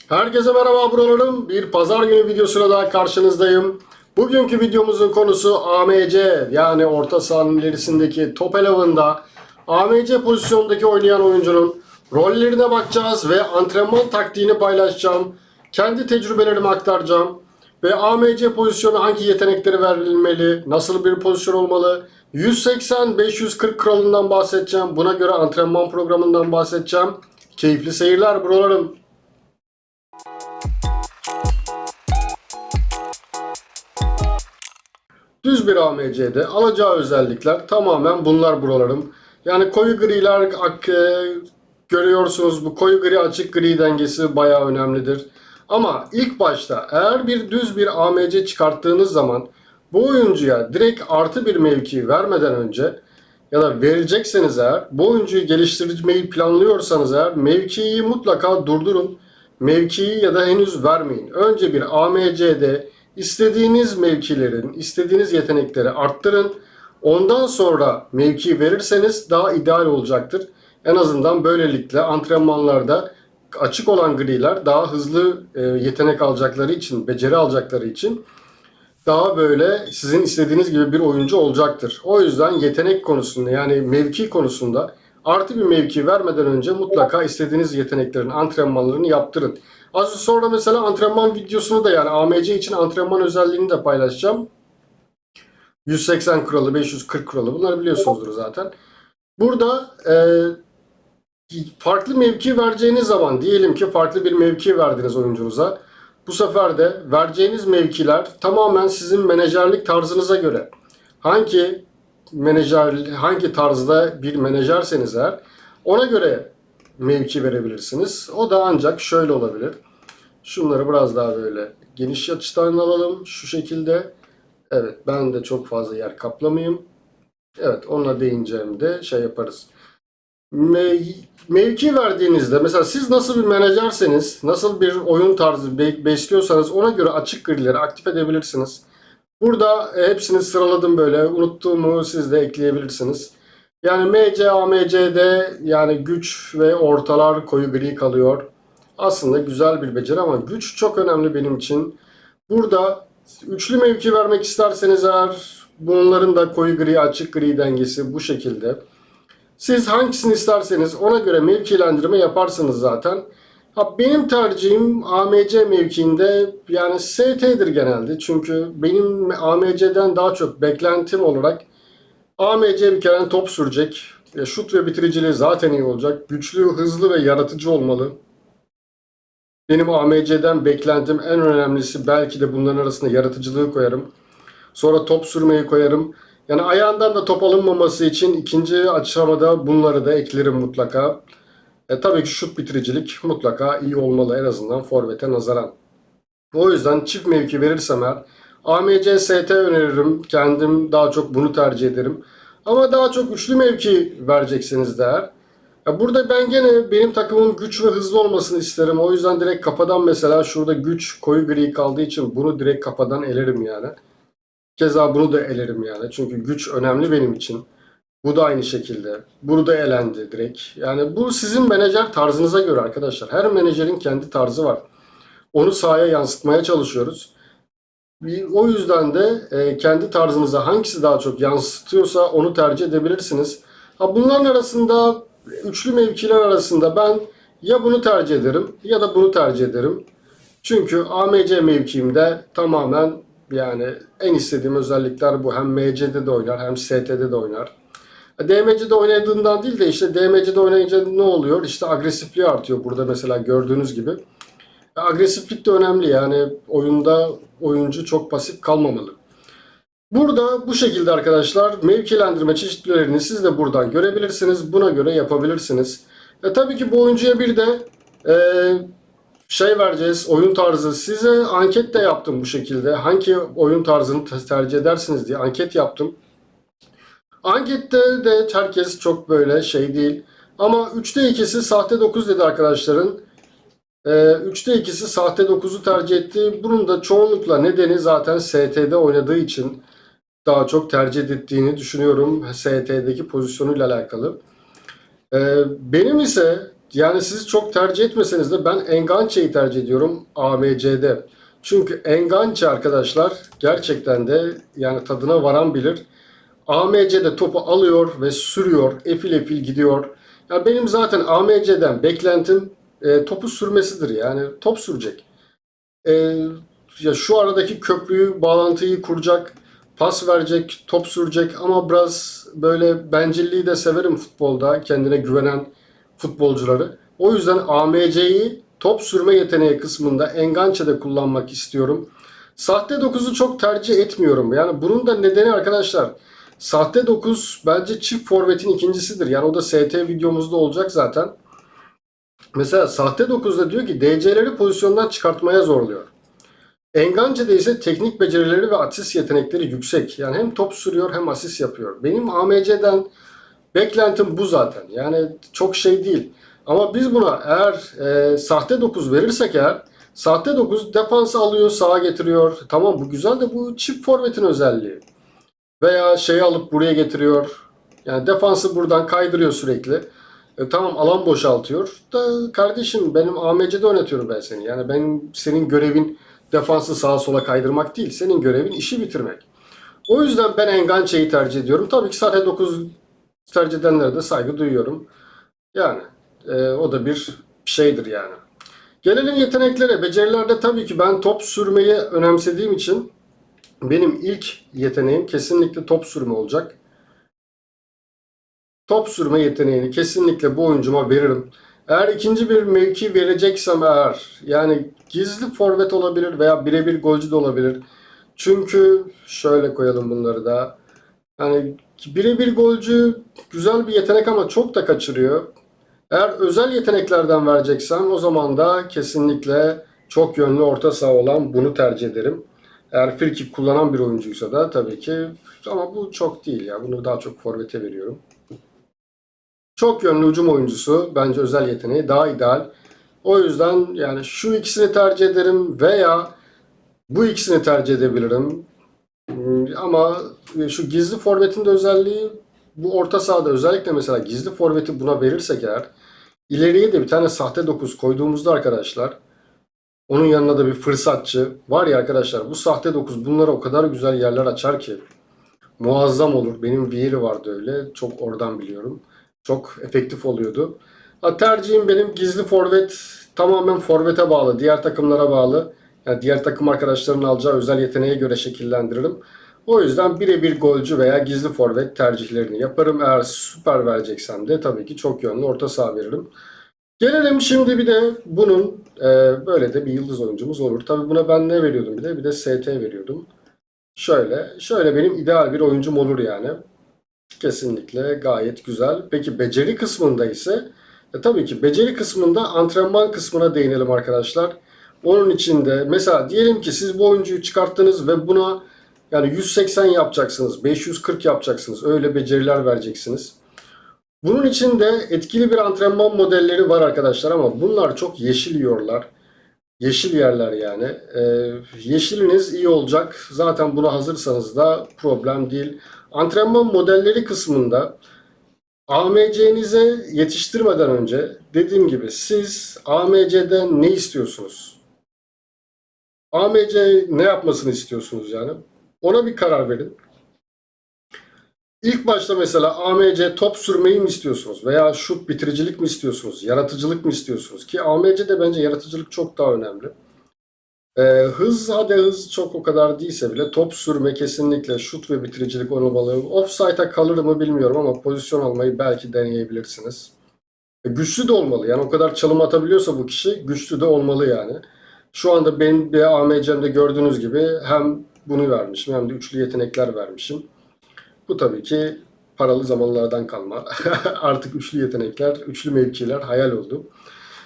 Herkese merhaba buralarım. Bir pazar günü videosuyla daha karşınızdayım. Bugünkü videomuzun konusu AMC, yani orta sahanın ilerisindeki top elemanında AMC pozisyondaki oynayan oyuncunun rollerine bakacağız ve antrenman taktiğini paylaşacağım. Kendi tecrübelerimi aktaracağım. Ve AMC pozisyonu hangi yetenekleri verilmeli, nasıl bir pozisyon olmalı, 180-540 kuralından bahsedeceğim. Buna göre antrenman programından bahsedeceğim. Keyifli seyirler buralarım. Düz bir AMC'de alacağı özellikler tamamen bunlar buralarım. Yani koyu griler görüyorsunuz, bu koyu gri açık gri dengesi bayağı önemlidir. Ama ilk başta eğer bir düz bir AMC çıkarttığınız zaman bu oyuncuya direkt artı bir mevki vermeden önce ya da verecekseniz eğer bu oyuncuyu geliştirmeyi planlıyorsanız eğer mevkiyi mutlaka durdurun. Mevkiyi ya da henüz vermeyin. Önce bir AMC'de istediğiniz mevkilerin, istediğiniz yetenekleri arttırın. Ondan sonra mevki verirseniz daha ideal olacaktır. En azından böylelikle antrenmanlarda açık olan griler daha hızlı yetenek alacakları için, beceri alacakları için daha böyle sizin istediğiniz gibi bir oyuncu olacaktır. O yüzden yetenek konusunda, yani mevki konusunda artı bir mevki vermeden önce mutlaka istediğiniz yeteneklerin antrenmanlarını yaptırın. Az sonra mesela antrenman videosunu da, yani AMC için antrenman özelliğini de paylaşacağım. 180 kuralı, 540 kuralı, bunları biliyorsunuzdur zaten. Burada farklı mevki vereceğiniz zaman, diyelim ki farklı bir mevki verdiniz oyuncunuza. Bu sefer de vereceğiniz mevkiler tamamen sizin menajerlik tarzınıza göre. Hangi tarzda bir menajerseniz eğer ona göre mevki verebilirsiniz. O da ancak şöyle olabilir. Şunları biraz daha böyle geniş açıdan alalım şu şekilde. Evet, ben de çok fazla yer kaplamayayım. Evet, onunla değineceğimde şey yaparız. Mevki verdiğinizde mesela siz nasıl bir menajerseniz, nasıl bir oyun tarzı besliyorsanız ona göre açık grileri aktif edebilirsiniz. Burada hepsini sıraladım böyle. Unuttuğumu siz de ekleyebilirsiniz. Yani MC, AMC'de yani güç ve ortalar koyu gri kalıyor. Aslında güzel bir beceri ama güç çok önemli benim için. Burada üçlü mevki vermek isterseniz eğer bunların da koyu gri açık gri dengesi bu şekilde. Siz hangisini isterseniz ona göre mevkilendirme yaparsınız zaten. Benim tercihim AMC mevkiinde yani ST'dir genelde. Çünkü benim AMC'den daha çok beklentim olarak AMC bir kere top sürecek. Şut ve bitiriciliği zaten iyi olacak. Güçlü, hızlı ve yaratıcı olmalı. Benim AMC'den beklentim en önemlisi, belki de bunların arasında yaratıcılığı koyarım. Sonra top sürmeyi koyarım. Yani ayağından da top alınmaması için ikinci aşamada bunları da eklerim mutlaka. Tabii ki şut bitiricilik mutlaka iyi olmalı, en azından forvete nazaran. O yüzden çift mevki verirsem eğer AMC ST öneririm. Kendim daha çok bunu tercih ederim. Ama daha çok üçlü mevki vereceksiniz de eğer. Burada ben gene benim takımım güç ve hızlı olmasını isterim. O yüzden direkt kafadan, mesela şurada güç koyu gri kaldığı için bunu direkt kafadan elerim yani. Keza bunu da elerim yani. Çünkü güç önemli benim için. Bu da aynı şekilde. Burada elendi direkt. Yani bu sizin menajer tarzınıza göre arkadaşlar. Her menajerin kendi tarzı var. Onu sahaya yansıtmaya çalışıyoruz. O yüzden de kendi tarzınıza hangisi daha çok yansıtıyorsa onu tercih edebilirsiniz. Bunların arasında, üçlü mevkiler arasında ben ya bunu tercih ederim ya da bunu tercih ederim. Çünkü AMC mevkiimde tamamen yani en istediğim özellikler bu. Hem MC'de de oynar hem ST'de de oynar. DMC'de oynadığından değil de işte DMC'de oynayınca ne oluyor? İşte agresifliği artıyor burada mesela gördüğünüz gibi. Agresiflik de önemli, yani oyunda oyuncu çok pasif kalmamalı. Burada bu şekilde arkadaşlar mevkilendirme çeşitlerini siz de buradan görebilirsiniz. Buna göre yapabilirsiniz. Tabii ki bu oyuncuya bir de vereceğiz, oyun tarzı. Size anket de yaptım bu şekilde. Hangi oyun tarzını tercih edersiniz diye anket yaptım. Ankette de herkes çok böyle şey değil. Ama 3'te 2'si sahte 9 dedi arkadaşların. 3'te 2'si sahte 9'u tercih etti. Bunun da çoğunlukla nedeni zaten ST'de oynadığı için daha çok tercih ettiğini düşünüyorum. ST'deki pozisyonuyla alakalı. Benim ise Yani siz çok tercih etmeseniz de ben Enganche'yi tercih ediyorum AMC'de. Çünkü Enganche arkadaşlar gerçekten de yani tadına varan bilir. AMC'de topu alıyor ve sürüyor. Efil efil gidiyor. Ya benim zaten AMC'den beklentim topu sürmesidir. Yani top sürecek. E, Ya şu aradaki köprüyü, bağlantıyı kuracak, pas verecek, top sürecek ama biraz böyle bencilliği de severim futbolda, kendine güvenen futbolcuları. O yüzden AMC'yi top sürme yeteneği kısmında Enganche'de kullanmak istiyorum. Sahte dokuzu çok tercih etmiyorum. Yani bunun da nedeni arkadaşlar, sahte dokuz bence çift forvetin ikincisidir. Yani o da ST videomuzda olacak zaten. Mesela sahte dokuzda diyor ki DC'leri pozisyondan çıkartmaya zorluyor. Engance'de ise teknik becerileri ve asist yetenekleri yüksek. Yani hem top sürüyor hem asist yapıyor. Benim AMC'den beklentim bu zaten. Yani çok şey değil. Ama biz buna eğer sahte 9 verirsek eğer sahte 9 defansı alıyor sağa getiriyor. Tamam bu güzel de bu çift forvetin özelliği. Veya şeyi alıp buraya getiriyor. Yani defansı buradan kaydırıyor sürekli. Tamam alan boşaltıyor. Da kardeşim benim AMC'de oynatıyorum ben seni. Yani benim senin görevin defansı sağa sola kaydırmak değil. Senin görevin işi bitirmek. O yüzden ben Enganche'yi tercih ediyorum. Tabii ki sahte 9 tercih edenlere de saygı duyuyorum. Yani o da bir şeydir yani. Gelelim yeteneklere. Becerilerde tabii ki ben top sürmeyi önemsediğim için benim ilk yeteneğim kesinlikle top sürme olacak. Top sürme yeteneğini kesinlikle bu oyuncuma veririm. Eğer ikinci bir mevki vereceksem eğer yani gizli forvet olabilir veya birebir golcü de olabilir. Çünkü şöyle koyalım bunları da. Yani birebir golcü güzel bir yetenek ama çok da kaçırıyor. Eğer özel yeteneklerden vereceksem o zaman da kesinlikle çok yönlü orta saha olan bunu tercih ederim. Eğer frikik kullanan bir oyuncuysa da tabii ki ama bu çok değil ya. Bunu daha çok forvete veriyorum. Çok yönlü hücum oyuncusu bence özel yeteneği daha ideal. O yüzden yani şu ikisini tercih ederim veya bu ikisini tercih edebilirim. Ama şu gizli forvetin de özelliği bu orta sahada özellikle mesela gizli forveti buna verirsek eğer ileriye de bir tane sahte 9 koyduğumuzda arkadaşlar onun yanına da bir fırsatçı var ya arkadaşlar bu sahte 9 bunlara o kadar güzel yerler açar ki muazzam olur. Benim Vieri vardı öyle. Çok oradan biliyorum. Çok efektif oluyordu. Tercihim benim gizli forvet tamamen forvete bağlı. Diğer takımlara bağlı. Yani diğer takım arkadaşlarının alacağı özel yeteneğe göre şekillendiririm. O yüzden birebir golcü veya gizli forvet tercihlerini yaparım. Eğer süper vereceksem de tabii ki çok yönlü orta saha veririm. Gelelim şimdi bir de bunun böyle de bir yıldız oyuncumuz olur. Tabii buna ben ne veriyordum bir de? Bir de ST veriyordum. Şöyle benim ideal bir oyuncum olur yani. Kesinlikle gayet güzel. Peki beceri kısmında ise tabii ki beceri kısmında antrenman kısmına değinelim arkadaşlar. Onun için de mesela diyelim ki siz bu oyuncuyu çıkarttınız ve buna yani 180 yapacaksınız, 540 yapacaksınız. Öyle beceriler vereceksiniz. Bunun için de etkili bir antrenman modelleri var arkadaşlar ama bunlar çok yeşil yiyorlar. Yeşil yerler yani. Yeşiliniz iyi olacak. Zaten buna hazırsanız da problem değil. Antrenman modelleri kısmında AMC'nize yetiştirmeden önce dediğim gibi siz AMC'den ne istiyorsunuz? AMC ne yapmasını istiyorsunuz yani? Ona bir karar verin. İlk başta mesela AMC top sürmeyi mi istiyorsunuz? Veya şut bitiricilik mi istiyorsunuz? Yaratıcılık mı istiyorsunuz? Ki AMC'de bence yaratıcılık çok daha önemli. Hadi hız çok o kadar değilse bile top sürme kesinlikle şut ve bitiricilik olmalı. Offside'a kalır mı bilmiyorum ama pozisyon almayı belki deneyebilirsiniz. Güçlü de olmalı. Yani o kadar çalım atabiliyorsa bu kişi güçlü de olmalı yani. Şu anda benim bir AMC'mde gördüğünüz gibi hem bunu vermişim hem de üçlü yetenekler vermişim. Bu tabii ki paralı zamanlardan kalma. Artık üçlü yetenekler, üçlü mevkiler hayal oldu.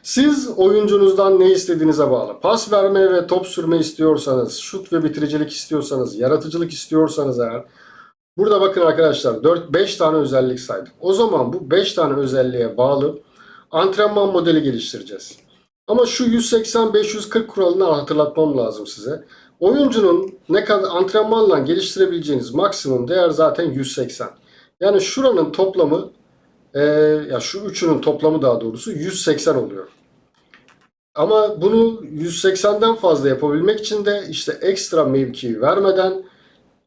Siz oyuncunuzdan ne istediğinize bağlı. Pas verme ve top sürme istiyorsanız, şut ve bitiricilik istiyorsanız, yaratıcılık istiyorsanız eğer burada bakın arkadaşlar 4-5 tane özellik saydık. O zaman bu 5 tane özelliğe bağlı antrenman modeli geliştireceğiz. Ama şu 180-540 kuralını hatırlatmam lazım size. Oyuncunun ne kadar antrenmanla geliştirebileceğiniz maksimum değer zaten 180. Yani şuranın toplamı Ya şu üçünün toplamı daha doğrusu 180 oluyor. Ama bunu 180'den fazla yapabilmek için de işte ekstra mevki vermeden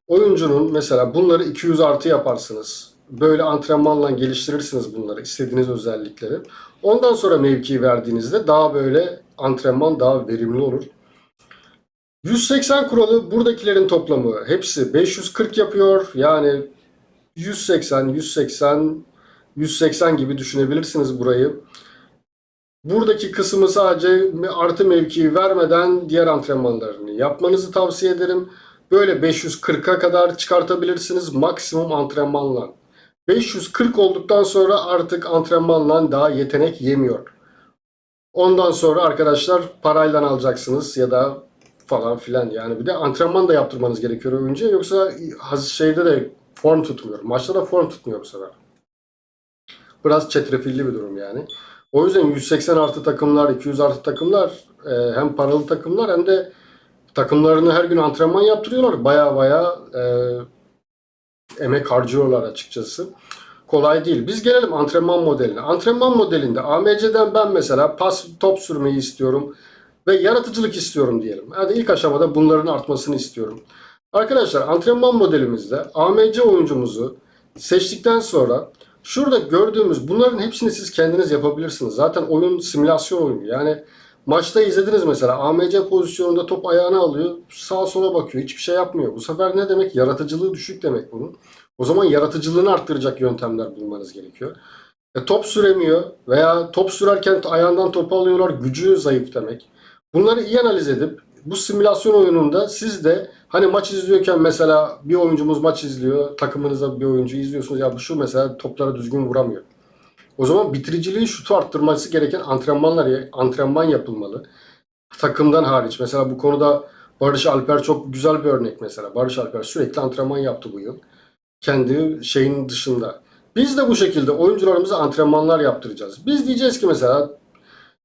oyuncunun mesela bunları 200 artı yaparsınız. Böyle antrenmanla geliştirirsiniz bunları, istediğiniz özellikleri. Ondan sonra mevki verdiğinizde daha böyle antrenman daha verimli olur. 180 kuralı buradakilerin toplamı hepsi 540 yapıyor. Yani 180, 180, 180 gibi düşünebilirsiniz burayı. Buradaki kısmı sadece artı mevki vermeden diğer antrenmanlarını yapmanızı tavsiye ederim. Böyle 540'a kadar çıkartabilirsiniz maksimum antrenmanla. 540 olduktan sonra artık antrenmanla daha yetenek yemiyor. Ondan sonra arkadaşlar parayla alacaksınız ya da falan filan. Yani bir de antrenman da yaptırmanız gerekiyor oyuncuya. Yoksa şeyde de form tutmuyor. Maçta da form tutmuyor bu sefer. Biraz çetrefilli bir durum yani. O yüzden 180 artı takımlar, 200 artı takımlar hem paralı takımlar hem de takımlarını her gün antrenman yaptırıyorlar. Baya baya emek harcıyorlar açıkçası. Kolay değil. Biz gelelim antrenman modeline. Antrenman modelinde AMC'den ben mesela pas top sürmeyi istiyorum ve yaratıcılık istiyorum diyelim. Yani ilk aşamada bunların artmasını istiyorum. Arkadaşlar antrenman modelimizde AMC oyuncumuzu seçtikten sonra şurada gördüğümüz bunların hepsini siz kendiniz yapabilirsiniz. Zaten oyun simülasyon oyunu. Yani maçta izlediniz mesela AMC pozisyonunda top ayağına alıyor, sağa sola bakıyor, hiçbir şey yapmıyor. Bu sefer ne demek? Yaratıcılığı düşük demek bunun. O zaman yaratıcılığını arttıracak yöntemler bulmanız gerekiyor. Top süremiyor veya top sürerken ayağından topu alıyorlar, gücü zayıf demek. Bunları iyi analiz edip bu simülasyon oyununda siz de hani maç izliyorken mesela bir oyuncumuz maç izliyor, takımınıza bir oyuncu izliyorsunuz ya bu şu mesela toplara düzgün vuramıyor. O zaman bitiriciliği şutu arttırması gereken antrenman yapılmalı. Takımdan hariç. Mesela bu konuda Barış Alper çok güzel bir örnek mesela. Barış Alper sürekli antrenman yaptı bu yıl. Kendi şeyin dışında. Biz de bu şekilde oyuncularımıza antrenmanlar yaptıracağız. Biz diyeceğiz ki mesela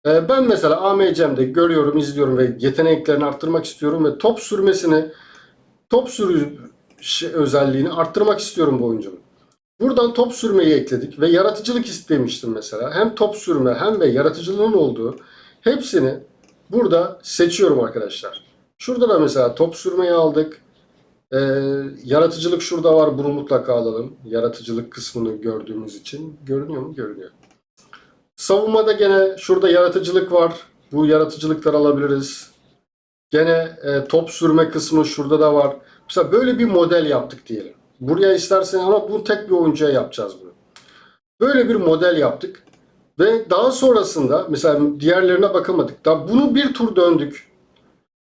ben mesela AMC'mde görüyorum, izliyorum ve yeteneklerini arttırmak istiyorum ve top sürü özelliğini arttırmak istiyorum bu oyuncunun. Buradan top sürmeyi ekledik ve yaratıcılık istemiştim mesela. Hem top sürme hem de yaratıcılığın olduğu hepsini burada seçiyorum arkadaşlar. Şurada da mesela top sürmeyi aldık. Yaratıcılık şurada var. Bunu mutlaka alalım. Yaratıcılık kısmını gördüğümüz için. Görünüyor mu? Görünüyor. Savunmada gene şurada yaratıcılık var. Bu yaratıcılıkları alabiliriz. Gene top sürme kısmı şurada da var. Mesela böyle bir model yaptık diyelim. Buraya istersen ama bunu tek bir oyuncuya yapacağız bunu. Böyle bir model yaptık. Ve daha sonrasında mesela diğerlerine bakamadık. Daha bunu bir tur döndük.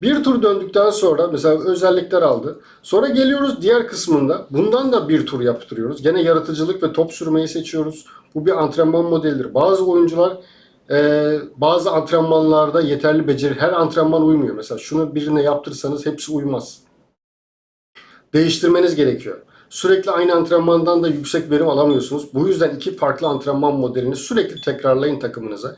Bir tur döndükten sonra mesela özellikler aldı. Sonra geliyoruz diğer kısmında. Bundan da bir tur yaptırıyoruz. Gene yaratıcılık ve top sürmeyi seçiyoruz. Bu bir antrenman modelidir. Bazı oyuncular bazı antrenmanlarda yeterli beceri. Her antrenman uymuyor. Mesela şunu birine yaptırsanız hepsi uymaz. Değiştirmeniz gerekiyor. Sürekli aynı antrenmandan da yüksek verim alamıyorsunuz. Bu yüzden iki farklı antrenman modelini sürekli tekrarlayın takımınıza.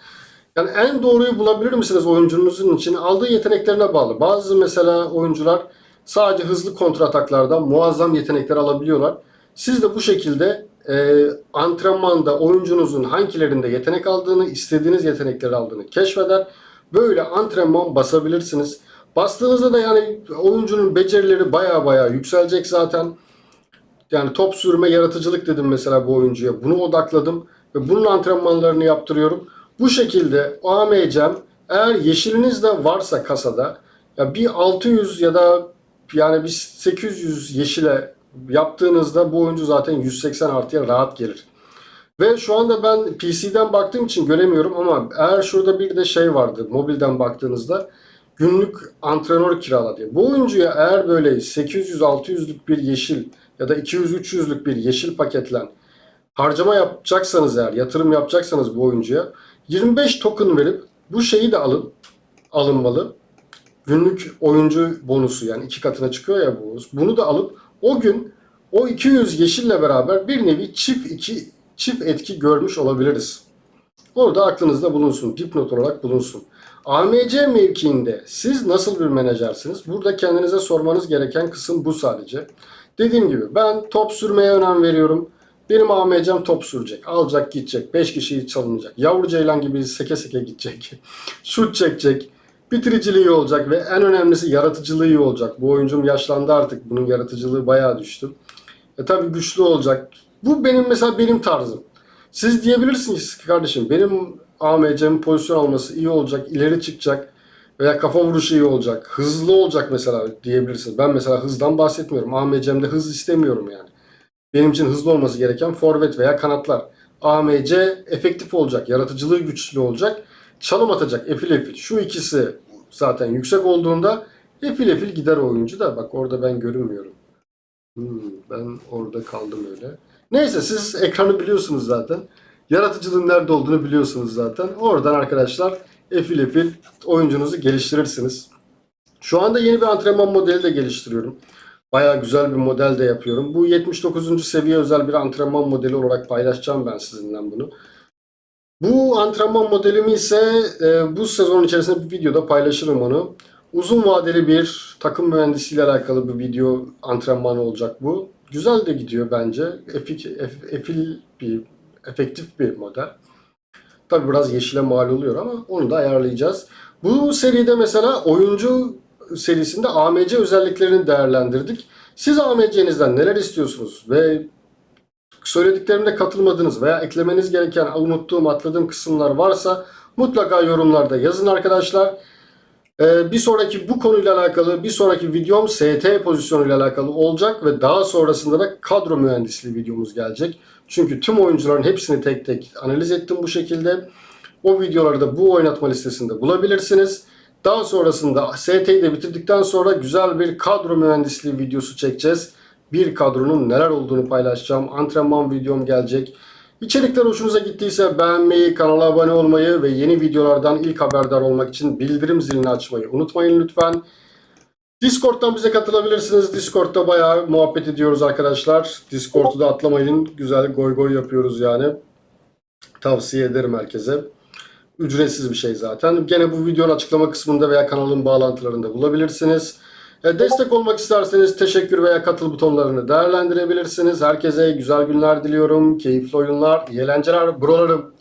Yani en doğruyu bulabilir misiniz oyuncunuzun için? Aldığı yeteneklerine bağlı. Bazı mesela oyuncular sadece hızlı kontrataklardan muazzam yetenekler alabiliyorlar. Siz de bu şekilde antrenmanda oyuncunuzun hangilerinde yetenek aldığını, istediğiniz yetenekleri aldığını keşfeder. Böyle antrenman basabilirsiniz. Bastığınızda da yani oyuncunun becerileri baya baya yükselecek zaten. Yani top sürme, yaratıcılık dedim mesela bu oyuncuya. Bunu odakladım ve bunun antrenmanlarını yaptırıyorum. Bu şekilde AMC'm eğer yeşiliniz de varsa kasada ya bir 600 ya da yani bir 800 yeşile yaptığınızda bu oyuncu zaten 180 artıya rahat gelir. Ve şu anda ben PC'den baktığım için göremiyorum ama eğer şurada bir de şey vardı mobilden baktığınızda günlük antrenör kirala diye. Bu oyuncuya eğer böyle 800-600'lük bir yeşil ya da 200-300'lük bir yeşil paketle harcama yapacaksanız eğer yatırım yapacaksanız bu oyuncuya 25 token verip bu şeyi de alınmalı. Günlük oyuncu bonusu yani iki katına çıkıyor ya bu. Bunu da alıp o gün o 200 yeşille beraber bir nevi çift etki görmüş olabiliriz. Orada aklınızda bulunsun. Dipnot olarak bulunsun. AMC mevkiinde siz nasıl bir menajersiniz? Burada kendinize sormanız gereken kısım bu sadece. Dediğim gibi ben top sürmeye önem veriyorum. Benim AMC'm top sürecek. Alacak gidecek. 5 kişiyi çalınacak. Yavru ceylan gibi seke seke gidecek. Şut çekecek. Bitiriciliği iyi olacak ve en önemlisi yaratıcılığı iyi olacak. Bu oyuncum yaşlandı artık. Bunun yaratıcılığı bayağı düştü. Tabii güçlü olacak. Bu benim mesela benim tarzım. Siz diyebilirsiniz ki kardeşim benim AMC'min pozisyon alması iyi olacak, ileri çıkacak veya kafa vuruşu iyi olacak, hızlı olacak mesela diyebilirsiniz. Ben mesela hızdan bahsetmiyorum. AMC'mde hız istemiyorum yani. Benim için hızlı olması gereken forvet veya kanatlar. AMC efektif olacak, yaratıcılığı güçlü olacak, çalım atacak, efil efil. Şu ikisi zaten yüksek olduğunda efil efil gider oyuncu da. Bak orada ben görünmüyorum. Ben orada kaldım öyle. Neyse siz ekranı biliyorsunuz zaten. Yaratıcılığın nerede olduğunu biliyorsunuz zaten. Oradan arkadaşlar efil efil oyuncunuzu geliştirirsiniz. Şu anda yeni bir antrenman modeli de geliştiriyorum. Bayağı güzel bir model de yapıyorum. Bu 79. seviye özel bir antrenman modeli olarak paylaşacağım ben sizinle bunu. Bu antrenman modelimi ise bu sezon içerisinde bir videoda paylaşırım onu. Uzun vadeli bir takım mühendisiyle alakalı bir video antrenmanı olacak bu. Güzel de gidiyor bence. Efektif bir model. Tabi biraz yeşile mal oluyor ama onu da ayarlayacağız. Bu seride mesela oyuncu serisinde AMC özelliklerini değerlendirdik. Siz AMC'nizden neler istiyorsunuz ve söylediklerimde katılmadığınız veya eklemeniz gereken unuttuğum, atladığım kısımlar varsa mutlaka yorumlarda yazın arkadaşlar. Bir sonraki bu konuyla alakalı bir sonraki videom ST pozisyonuyla alakalı olacak ve daha sonrasında da kadro mühendisliği videomuz gelecek. Çünkü tüm oyuncuların hepsini tek tek analiz ettim bu şekilde. O videoları da bu oynatma listesinde bulabilirsiniz. Daha sonrasında ST'yi de bitirdikten sonra güzel bir kadro mühendisliği videosu çekeceğiz. Bir kadronun neler olduğunu paylaşacağım. Antrenman videom gelecek. İçerikler hoşunuza gittiyse beğenmeyi, kanala abone olmayı ve yeni videolardan ilk haberdar olmak için bildirim zilini açmayı unutmayın lütfen. Discord'dan bize katılabilirsiniz. Discord'da bayağı muhabbet ediyoruz arkadaşlar. Discord'u da atlamayın. Güzel goy goy yapıyoruz yani. Tavsiye ederim herkese. Ücretsiz bir şey zaten. Gene bu videonun açıklama kısmında veya kanalın bağlantılarında bulabilirsiniz. Destek olmak isterseniz teşekkür veya katıl butonlarını değerlendirebilirsiniz. Herkese güzel günler diliyorum. Keyifli oyunlar, iyi eğlenceler brolarım.